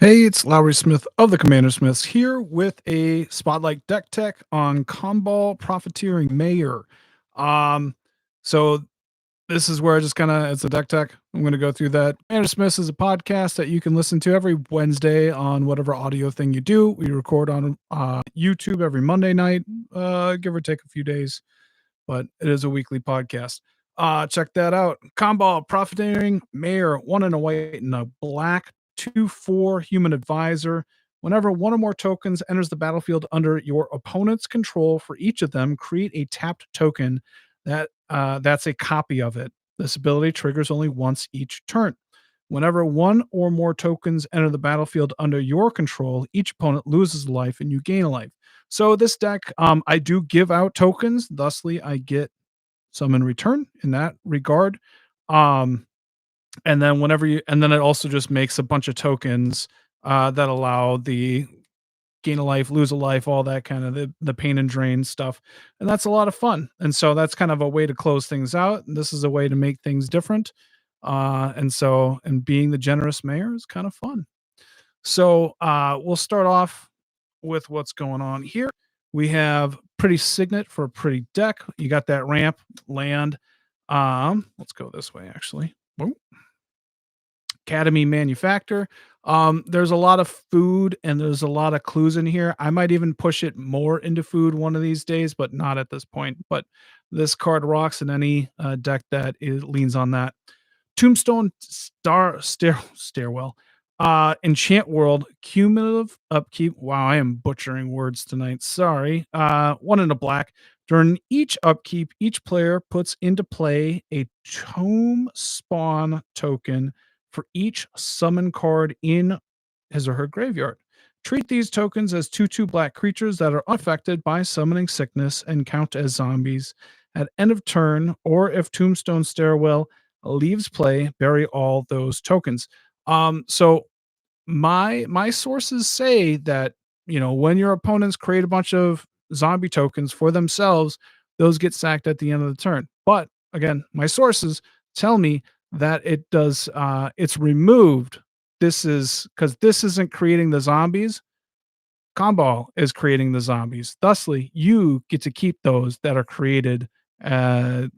Hey, it's Lowery Smith of the Commander Smiths here with a spotlight deck tech on Kambal Profiteering Mayor. Um, so this is where I just kind of it's a deck tech. I'm going to go through that. Commander Smiths is a podcast that you can listen to every Wednesday on whatever audio thing you do. We record on YouTube every Monday night, give or take a few days, but it is a weekly podcast. Check that out. Kambal Profiteering Mayor, one in a white and a black 2/4 human advisor. Whenever one or more tokens enters the battlefield under your opponent's control, for each of them, create a tapped token that's a copy of it. This ability triggers only once each turn. Whenever one or more tokens enter the battlefield under your control, each opponent loses a life and you gain a life. So this deck, I do give out tokens, thusly I get some in return in that regard. Um, and then it also just makes a bunch of tokens that allow the gain a life, lose a life, all that kind of the pain and drain stuff. And that's a lot of fun. And so that's kind of a way to close things out. And this is a way to make things different. And being the generous mayor is kind of fun. So we'll start off with what's going on here. We have pretty signet for a pretty deck. You got that ramp, land. Let's go this way actually. Boom. Academy Manufacturer. There's a lot of food and there's a lot of clues in here. I might even push it more into food one of these days, but not at this point. But this card rocks in any deck that leans on that. Tombstone Stairwell. Enchant World, cumulative upkeep. Wow, I am butchering words tonight. Sorry. One in a black. During each upkeep, each player puts into play a tomb spawn token for each summon card in his or her graveyard. Treat these tokens as 2/2 black creatures that are unaffected by summoning sickness and count as zombies. At end of turn, or if Tombstone Stairwell leaves play, bury all those tokens. So my sources say that when your opponents create a bunch of zombie tokens for themselves, those get sacked at the end of the turn. But again, my sources tell me that it's removed. This is because this isn't creating the zombies. Kambal is creating the zombies. Thusly, you get to keep those that are created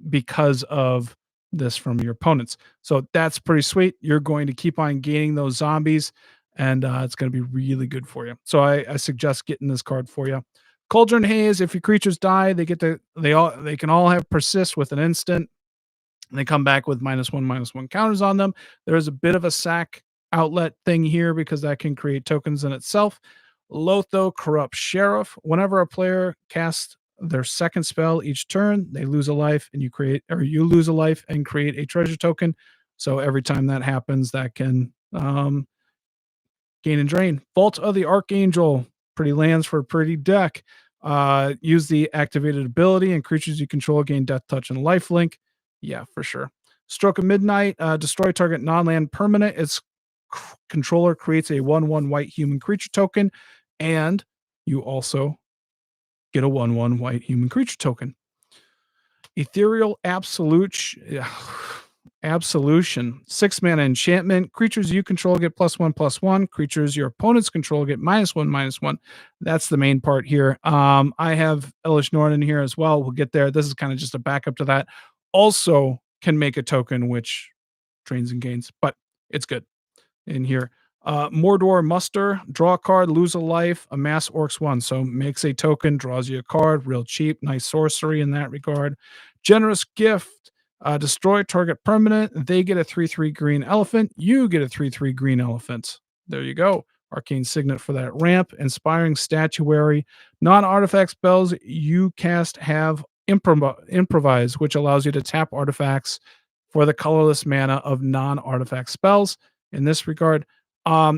because of this from your opponents. So that's pretty sweet. You're going to keep on gaining those zombies, and it's going to be really good for you. So I suggest getting this card for you. Cauldron Haze. If your creatures die, they can all have persist with an instant. They come back with -1/-1 counters on them. There is a bit of a sack outlet thing here because that can create tokens in itself. Lotho Corrupt Sheriff. Whenever a player casts their second spell each turn, they lose a life and you lose a life and create a treasure token. So every time that happens, that can gain and drain. Vault of the Archangel. Pretty lands for a pretty deck. Use the activated ability and creatures you control gain death touch and life link. Yeah, for sure. Stroke of Midnight. Destroy target non-land permanent. Its controller creates a 1/1 white human creature token, and you also get a 1/1 white human creature token. Ethereal Absolution. 6-mana enchantment. Creatures you control get +1/+1. Creatures your opponents control get -1/-1. That's the main part here. I have Elish Norn in here as well. We'll get there. This is kind of just a backup to that. Also can make a token which drains and gains, but it's good in here. Mordor Muster, draw a card, lose a life, amass Orcs 1. So makes a token, draws you a card, real cheap, nice sorcery in that regard. Generous Gift, destroy target permanent. They get a 3/3 green elephant. You get a 3/3 green elephant. There you go. Arcane Signet for that ramp. Inspiring Statuary. Non-artifact spells you cast have improvise, which allows you to tap artifacts for the colorless mana of non-artifact spells. In this regard,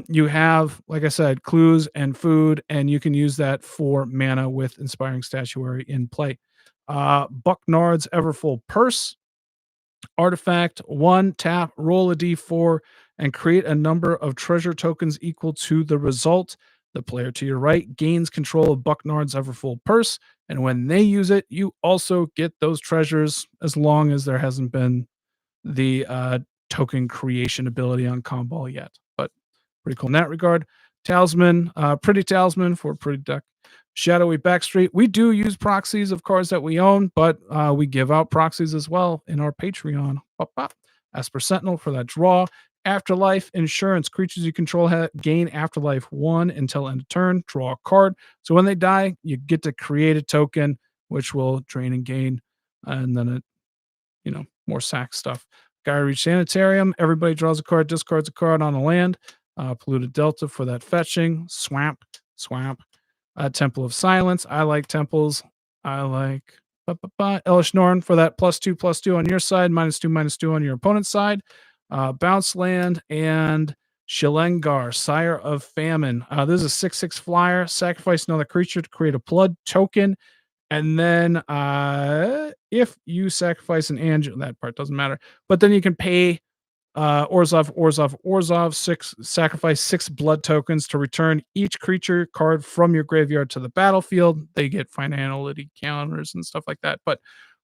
you have, like I said, clues and food, and you can use that for mana with Inspiring Statuary in play. Bucknard's Everfull Purse. Artifact 1, tap, roll a d4, and create a number of treasure tokens equal to the result. The player to your right gains control of Bucknard's Everfull Purse, and when they use it, you also get those treasures as long as there hasn't been the token creation ability on Kambal yet. But Pretty cool in that regard. Talisman, pretty talisman for pretty deck. Shadowy Backstreet. We do use proxies of cards that we own, but we give out proxies as well in our Patreon. Bop, bop. Esper Sentinel for that draw. Afterlife Insurance. Creatures you control gain Afterlife 1 until end of turn. Draw a card. So when they die, you get to create a token, which will drain and gain. And then it, more sack stuff. Gyre Reach Sanitarium. Everybody draws a card, discards a card on a land. Polluted Delta for that fetching. Swamp, swamp. Temple of Silence. I like temples. I like Elish Norn for that +2/+2 on your side, -2/-2 on your opponent's side. Bounce land and Shilengar, Sire of Famine. This is a 6/6 flyer. Sacrifice another creature to create a blood token. And then if you sacrifice an angel, that part doesn't matter. But then you can pay Orzhov, sacrifice 6 blood tokens to return each creature card from your graveyard to the battlefield. They get finality counters and stuff like that. But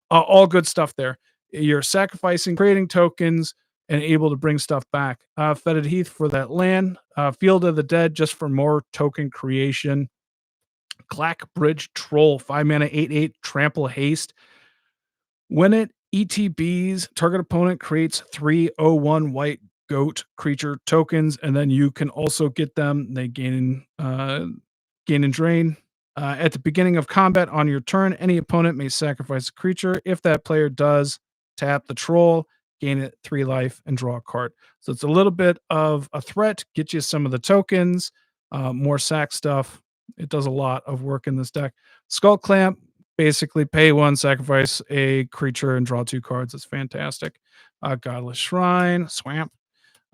all good stuff there. You're sacrificing, creating tokens, and able to bring stuff back. Fetid Heath for that land. Field of the Dead just for more token creation. Clack Bridge Troll, 5 mana, 8/8, trample haste. When it ETBs, target opponent creates 3/01 white goat creature tokens, and then you can also get them. They gain and drain. At the beginning of combat on your turn, any opponent may sacrifice a creature. If that player does, tap the troll, gain it 3 life, and draw a card. So it's a little bit of a threat, get you some of the tokens, more sack stuff. It does a lot of work in this deck. Skull Clamp, basically pay 1, sacrifice a creature, and draw 2 cards. It's fantastic. Godless Shrine, Swamp.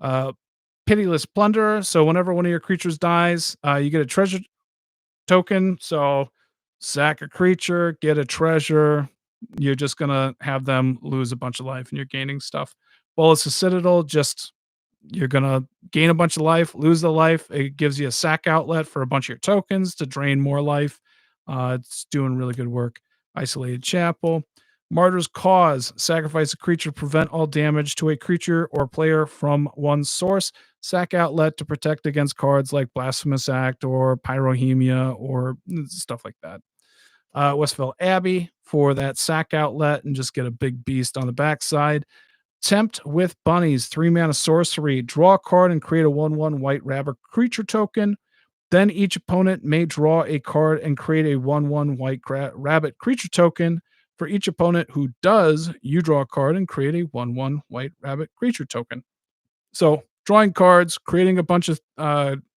Pitiless Plunderer. So whenever one of your creatures dies, you get a treasure token. So sack a creature, get a treasure. You're just going to have them lose a bunch of life and you're gaining stuff. Bullets of Citadel, just you're going to gain a bunch of life, lose the life. It gives you a sack outlet for a bunch of your tokens to drain more life. It's doing really good work. Isolated Chapel. Martyr's Cause. Sacrifice a creature, prevent all damage to a creature or player from one source. Sack outlet to protect against cards like Blasphemous Act or Pyrohemia or stuff like that. Westville Abbey for that sack outlet and just get a big beast on the backside. Tempt with Bunnies, 3 mana sorcery. Draw a card and create a 1/1 white rabbit creature token. Then each opponent may draw a card and create a 1/1 white rabbit creature token. For each opponent who does, you draw a card and create a 1/1 white rabbit creature token. So drawing cards, creating a bunch of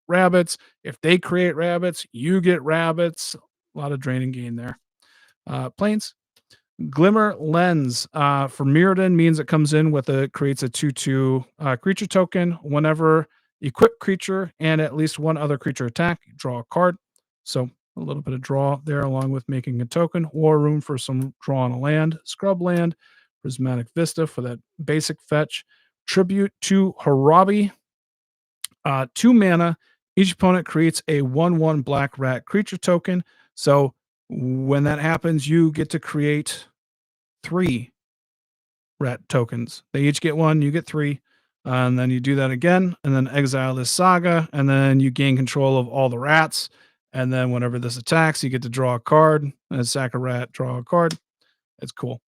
rabbits. If they create rabbits, you get rabbits. A lot of drain and gain there. Planes. Glimmer Lens for Mirrodin means it comes in with creates a 2/2 creature token. Whenever equip creature and at least one other creature attack, draw a card. So a little bit of draw there along with making a token. War Room for some draw on a land. Scrub Land. Prismatic Vista for that basic fetch. Tribute to Harabi. 2 mana. Each opponent creates a 1/1 black rat creature token. So when that happens, you get to create 3 rat tokens. They each get 1, you get 3. And then you do that again, and then exile this saga, and then you gain control of all the rats. And then whenever this attacks, you get to draw a card, and sack a rat, draw a card. It's cool.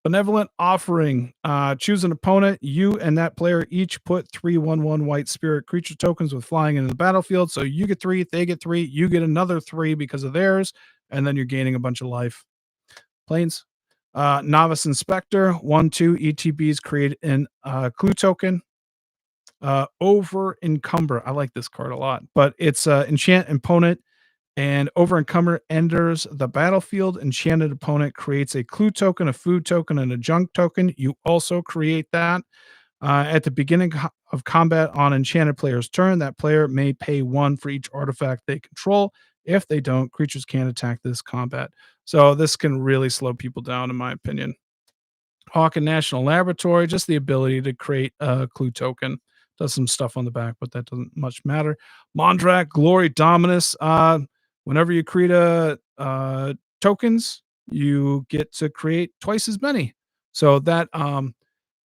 Benevolent Offering. Choose an opponent. You and that player each put 3 1/1 white spirit creature tokens with flying into the battlefield. So you get 3, they get 3, you get another 3 because of theirs, and then you're gaining a bunch of life. Planes. Novice Inspector. 1/2 ETBs create an clue token. Over Encumber. I like this card a lot, but it's enchant opponent. And Over Encumber enters the battlefield. Enchanted opponent creates a clue token, a food token, and a junk token. You also create that. At the beginning of combat on enchanted player's turn, that player may pay 1 for each artifact they control. If they don't, creatures can't attack this combat. So this can really slow people down, in my opinion. Hawken National Laboratory, just the ability to create a clue token. Does some stuff on the back, but that doesn't much matter. Mondrak, Glory Dominus. Whenever you create tokens, you get to create twice as many. So that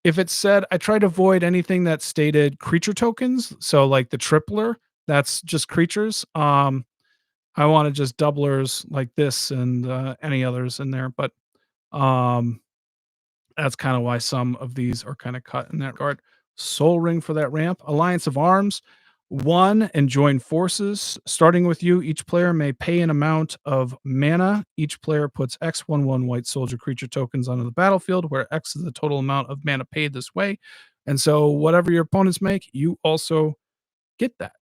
If it said I try to avoid anything that stated creature tokens, so like the tripler, that's just creatures. I wanted just doublers like this and any others in there, but um that's kind of why some of these are kind of cut in that regard. Soul Ring for that ramp. Alliance of Arms. One and join forces. Starting with you, each player may pay an amount of mana. Each player puts X11 white soldier creature tokens onto the battlefield, where X is the total amount of mana paid this way. And so, whatever your opponents make, you also get that,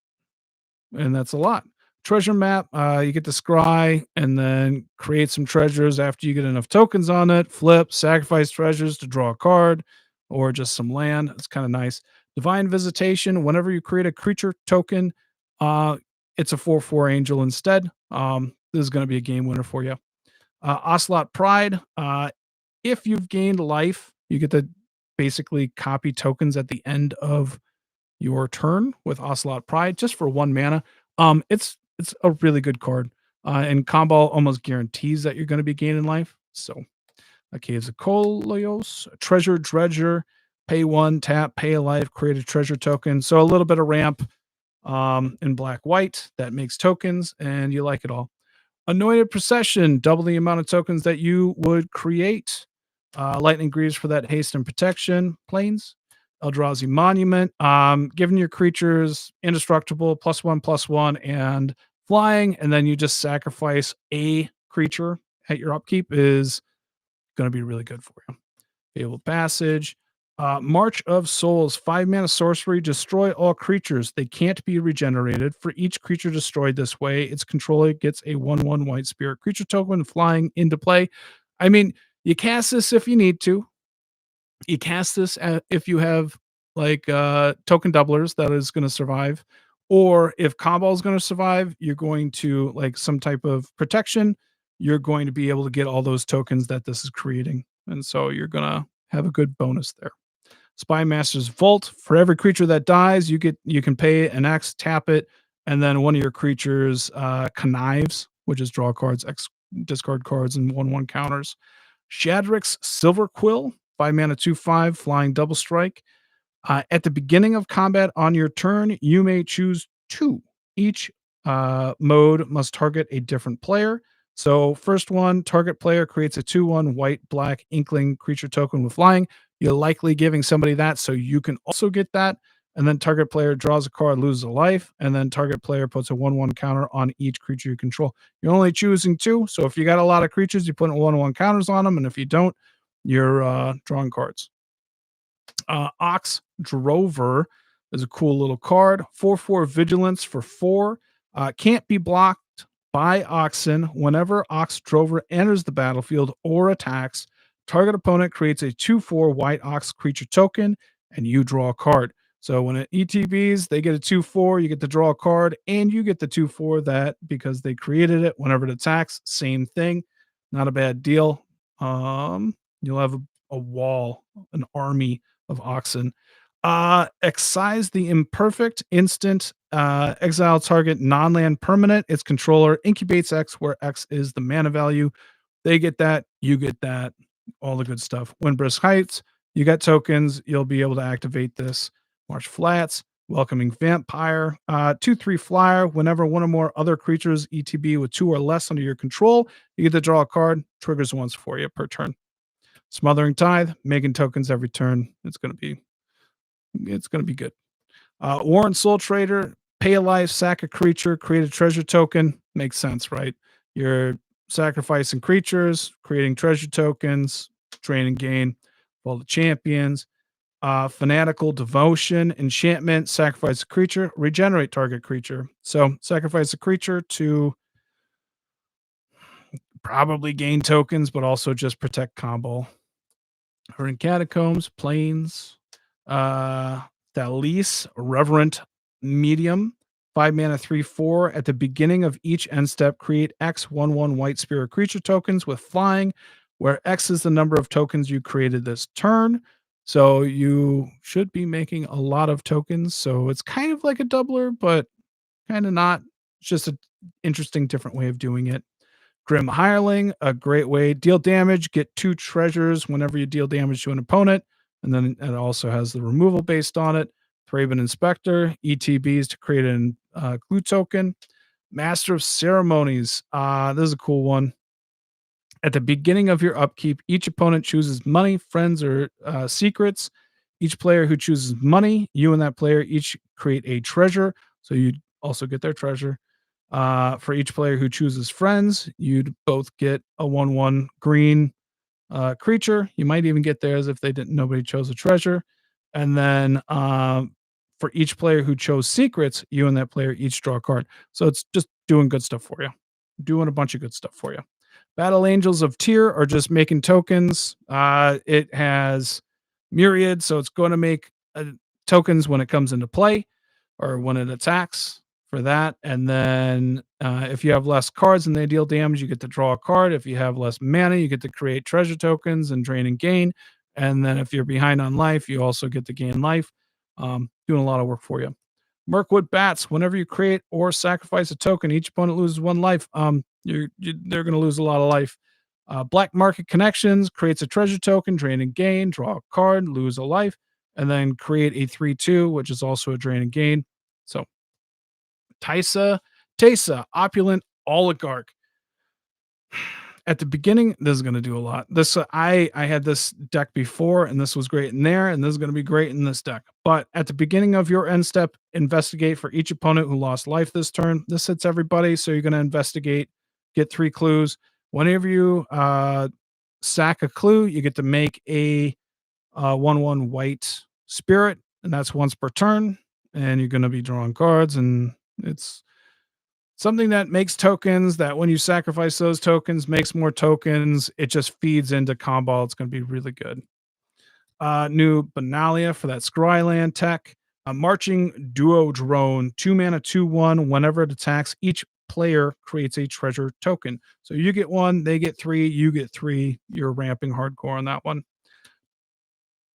and that's a lot. Treasure map, you get to scry and then create some treasures after you get enough tokens on it. Flip, sacrifice treasures to draw a card or just some land. It's kind of nice. Divine visitation, whenever you create a creature token, uh, it's a 4/4 angel instead. This is going to be a game winner for you. Ocelot Pride, if you've gained life, you get to basically copy tokens at the end of your turn with Ocelot Pride just for 1 mana. It's a really good card. And Kambal almost guarantees that you're going to be gaining life. So, Caves of Kolios, Treasure Dredger, pay 1, tap, pay a life, create a treasure token. So a little bit of ramp in black white that makes tokens, and you like it all. Anointed Procession, double the amount of tokens that you would create. Lightning Greaves for that haste and protection. Planes. Eldrazi Monument, giving your creatures indestructible, +1/+1, and flying, and then you just sacrifice a creature at your upkeep is going to be really good for you. Fable Passage. March of Souls, 5 mana sorcery, destroy all creatures. They can't be regenerated. For each creature destroyed this way, its controller gets a 1/1 white spirit creature token flying into play. I mean, you cast this if you need to. You cast this if you have like token doublers that is going to survive, or if combo is going to survive, you're going to like some type of protection. You're going to be able to get all those tokens that this is creating, and so you're gonna have a good bonus there. Spy Master's Vault. For every creature that dies, you can pay an X, tap it, and then one of your creatures connives, which is draw cards, X discard cards, and 1/1 counters. Shadrick's Silver Quill, 5 mana, 2/5, flying double strike. At the beginning of combat on your turn, you may choose two. Each mode must target a different player. So, first one, target player creates a 2/1 white black inkling creature token with flying. You're likely giving somebody that, so you can also get that. And then target player draws a card, loses a life, and then target player puts a 1/1 counter on each creature you control. You're only choosing two, so if you got a lot of creatures, you put 1/1 counters on them, and if you don't, you're drawing cards. Ox Drover is a cool little card. 4/4 Vigilance for 4. Can't be blocked by Oxen. Whenever Ox Drover enters the battlefield or attacks, target opponent creates a 2/4 white Ox creature token, and you draw a card. So when it ETBs, they get a 2/4, you get to draw a card, and you get the 2/4 that because they created it. Whenever it attacks, same thing. Not a bad deal. You'll have a wall, an army of oxen. Excise the imperfect instant. Exile target non-land permanent. Its controller incubates X, where X is the mana value. They get that, you get that, all the good stuff. Windbrisk Heights, you got tokens, you'll be able to activate this. Marsh Flats, Welcoming Vampire, 2/3 flyer. Whenever one or more other creatures ETB with 2 or less under your control, you get to draw a card. Triggers once for you per turn. Smothering Tithe, making tokens every turn. It's gonna be good. Warren Soul Trader, pay a life, sack a creature, create a treasure token. Makes sense, right? You're sacrificing creatures, creating treasure tokens, drain and gain. All the champions. Fanatical Devotion, enchantment, sacrifice a creature, regenerate target creature. So sacrifice a creature to probably gain tokens, but also just protect combo. Her in Catacombs, Plains, Thalise, Reverent Medium, 5 mana, 3/4. At the beginning of each end step, create X 1/1 white spirit creature tokens with flying, where X is the number of tokens you created this turn. So you should be making a lot of tokens. So it's kind of like a doubler, but kind of not. It's just an interesting, different way of doing it. Grim Hireling, a great way. Deal damage, get 2 treasures whenever you deal damage to an opponent. and then it also has the removal based on it. Thraben Inspector, ETBs to create an clue token. Master of Ceremonies. This is a cool one. At the beginning of your upkeep, each opponent chooses money, friends, or secrets. Each player who chooses money, you and that player each create a treasure. So you also get their treasure. For each player who chooses friends, you'd both get a 1/1 green creature. You might even get theirs if they didn't. Nobody chose a treasure. And then for each player who chose secrets, you and that player each draw a card. So it's just doing good stuff for you, doing a bunch of good stuff for you. Battle Angels of Tyr are just making tokens. It has myriad, so it's going to make tokens when it comes into play or when it attacks for that. And then if you have less cards and they deal damage, you get to draw a card. If you have less mana, you get to create treasure tokens and drain and gain. And then if you're behind on life, you also get to gain life. Doing a lot of work for you. Mirkwood Bats. Whenever you create or sacrifice a token, each opponent loses 1 life. They're going to lose a lot of life. Black Market Connections creates a treasure token, drain and gain, draw a card, lose a life, and then create a 3/2, which is also a drain and gain. So Tesa, Opulent Oligarch. At the beginning, this is going to do a lot. This I had this deck before, and this was great in there, and this is going to be great in this deck. But at the beginning of your end step, investigate for each opponent who lost life this turn. This hits everybody, so you're going to investigate, get 3 clues. Whenever you sack a clue, you get to make a 1/1 white spirit, and that's once per turn. And you're going to be drawing cards, and it's something that makes tokens that when you sacrifice those tokens makes more tokens. It just feeds into Kambal. It's going to be really good. New Benalia for that Scryland tech. A marching duo drone, 2 mana, 2/1. Whenever it attacks, each player creates a treasure token. So you get 1, they get 3, you get 3. You're ramping hardcore on that one.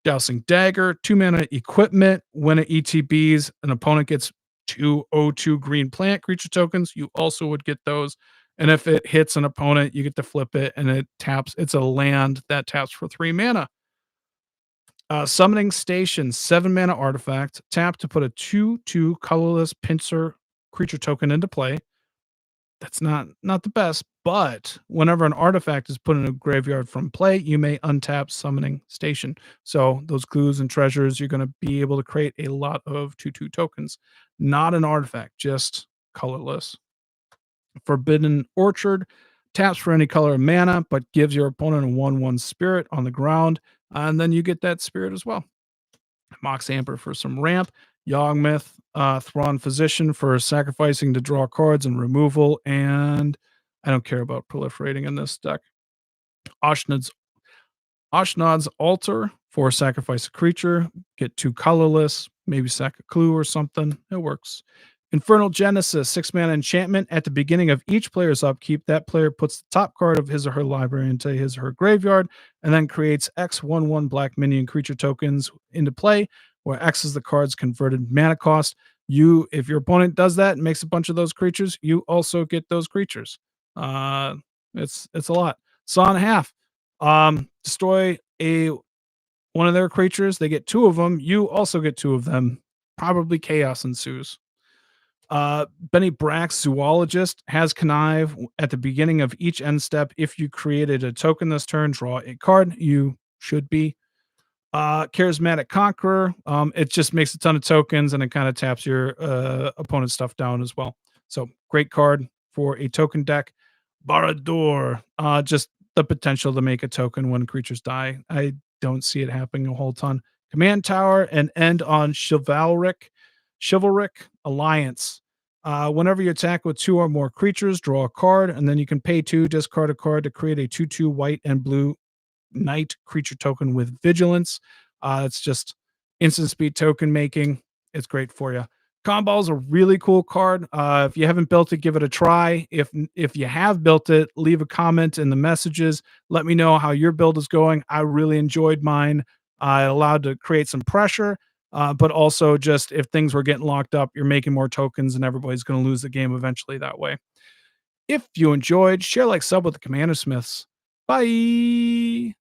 Dousing Dagger, 2 mana equipment. When it ETBs, an opponent gets 2/02 green plant creature tokens. You also would get those. And if it hits an opponent, you get to flip it and it taps. It's a land that taps for 3 mana. Summoning Station, 7 mana artifact. Tap to put a 2/2 colorless pincer creature token into play. That's not the best, but whenever an artifact is put in a graveyard from play, you may untap Summoning Station. So those clues and treasures, you're going to be able to create a lot of 2/2 tokens. Not an artifact, just colorless. Forbidden Orchard taps for any color of mana, but gives your opponent a 1/1 spirit on the ground, and then you get that spirit as well. Mox Amber for some ramp. Yawgmoth, Thrawn Physician for sacrificing to draw cards and removal, and I don't care about proliferating in this deck. Oshnod's Altar for sacrifice a creature, get 2 colorless, maybe sack a clue or something. It works. Infernal Genesis, 6 mana enchantment. At the beginning of each player's upkeep, that player puts the top card of his or her library into his or her graveyard and then creates X 1/1 black minion creature tokens into play, where X is the card's converted mana cost. If your opponent does that and makes a bunch of those creatures, you also get those creatures. It's a lot. Saw and a half. Destroy one of their creatures. They get 2 of them. You also get 2 of them. Probably chaos ensues. Benny Brax, Zoologist, has Connive at the beginning of each end step. If you created a token this turn, draw a card. You should be. Charismatic Conqueror. It just makes a ton of tokens and it kind of taps your opponent's stuff down as well. So great card for a token deck. Barador. Just the potential to make a token when creatures die. I don't see it happening a whole ton. Command Tower and end on Chivalric Alliance. Whenever you attack with 2 or more creatures, draw a card, and then you can pay 2, discard a card to create a 2/2 white and blue knight creature token with vigilance. It's just instant speed token making. It's great for you. Kambal is a really cool card. If you haven't built it, give it a try. If you have built it, leave a comment in the messages. Let me know how your build is going. I really enjoyed mine. I allowed to create some pressure, but also just if things were getting locked up, you're making more tokens and everybody's going to lose the game eventually that way. If you enjoyed, share, like, sub with the Commander Smiths. Bye.